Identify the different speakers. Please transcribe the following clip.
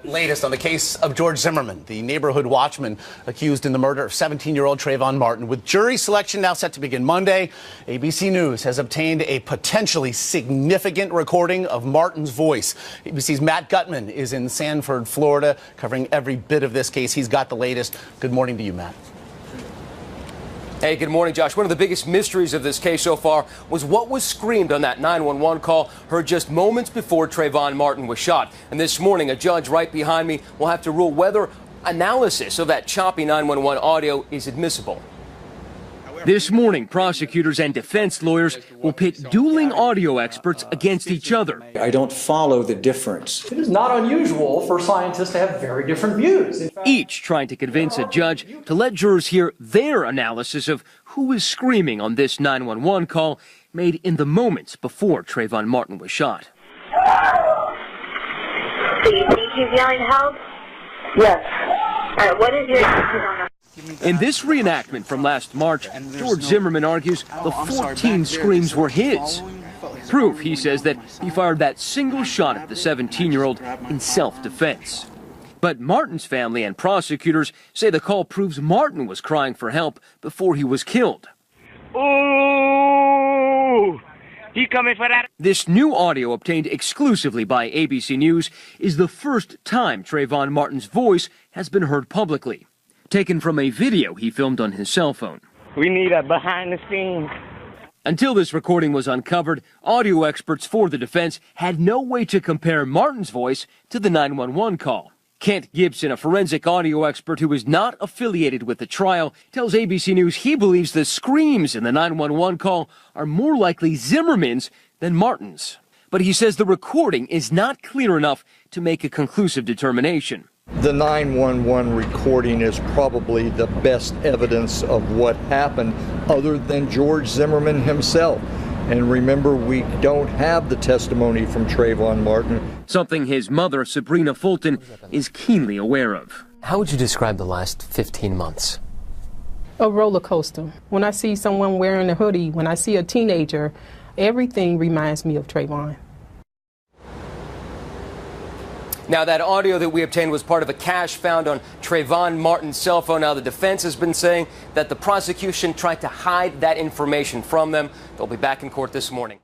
Speaker 1: Latest on the case of George Zimmerman, the neighborhood watchman accused in the murder of 17-year-old Trayvon Martin. With jury selection now set to begin Monday, ABC News has obtained a potentially significant recording of Martin's voice. ABC's Matt Gutman is in Sanford, Florida, covering every bit of this case. He's got the latest. Good morning to you, Matt.
Speaker 2: Hey, good morning, Josh. One of the biggest mysteries of this case so far was what was screamed on that 911 call heard just moments before Trayvon Martin was shot. And this morning, a judge right behind me will have to rule whether analysis of that choppy 911 audio is admissible. This morning, prosecutors and defense lawyers will pit dueling audio experts against each other.
Speaker 3: I don't follow the difference.
Speaker 4: It is not unusual for scientists to have very different views.
Speaker 2: Each trying to convince a judge to let jurors hear their analysis of who was screaming on this 911 call made in the moments before Trayvon Martin was shot.
Speaker 5: Do you think he's yelling help?
Speaker 4: Yes.
Speaker 5: All right, what is your...
Speaker 2: In this reenactment from last March, George Zimmerman argues the 14 screams were his. Proof, he says, that he fired that single shot at the 17-year-old in self-defense. But Martin's family and prosecutors say the call proves Martin was crying for help before he was killed.
Speaker 6: Ooh, he coming for that.
Speaker 2: This new audio obtained exclusively by ABC News is the first time Trayvon Martin's voice has been heard publicly. Taken from a video he filmed on his cell phone.
Speaker 6: We need a behind the scenes.
Speaker 2: Until this recording was uncovered, audio experts for the defense had no way to compare Martin's voice to the 911 call. Kent Gibson, a forensic audio expert who is not affiliated with the trial, tells ABC News he believes the screams in the 911 call are more likely Zimmerman's than Martin's. But he says the recording is not clear enough to make a conclusive determination.
Speaker 7: The 911 recording is probably the best evidence of what happened other than George Zimmerman himself. And remember, we don't have the testimony from Trayvon Martin.
Speaker 2: Something his mother, Sabrina Fulton, is keenly aware of.
Speaker 8: How would you describe the last 15 months?
Speaker 9: A roller coaster. When I see someone wearing a hoodie, when I see a teenager, everything reminds me of Trayvon.
Speaker 2: Now, that audio that we obtained was part of a cache found on Trayvon Martin's cell phone. Now, the defense has been saying that the prosecution tried to hide that information from them. They'll be back in court this morning.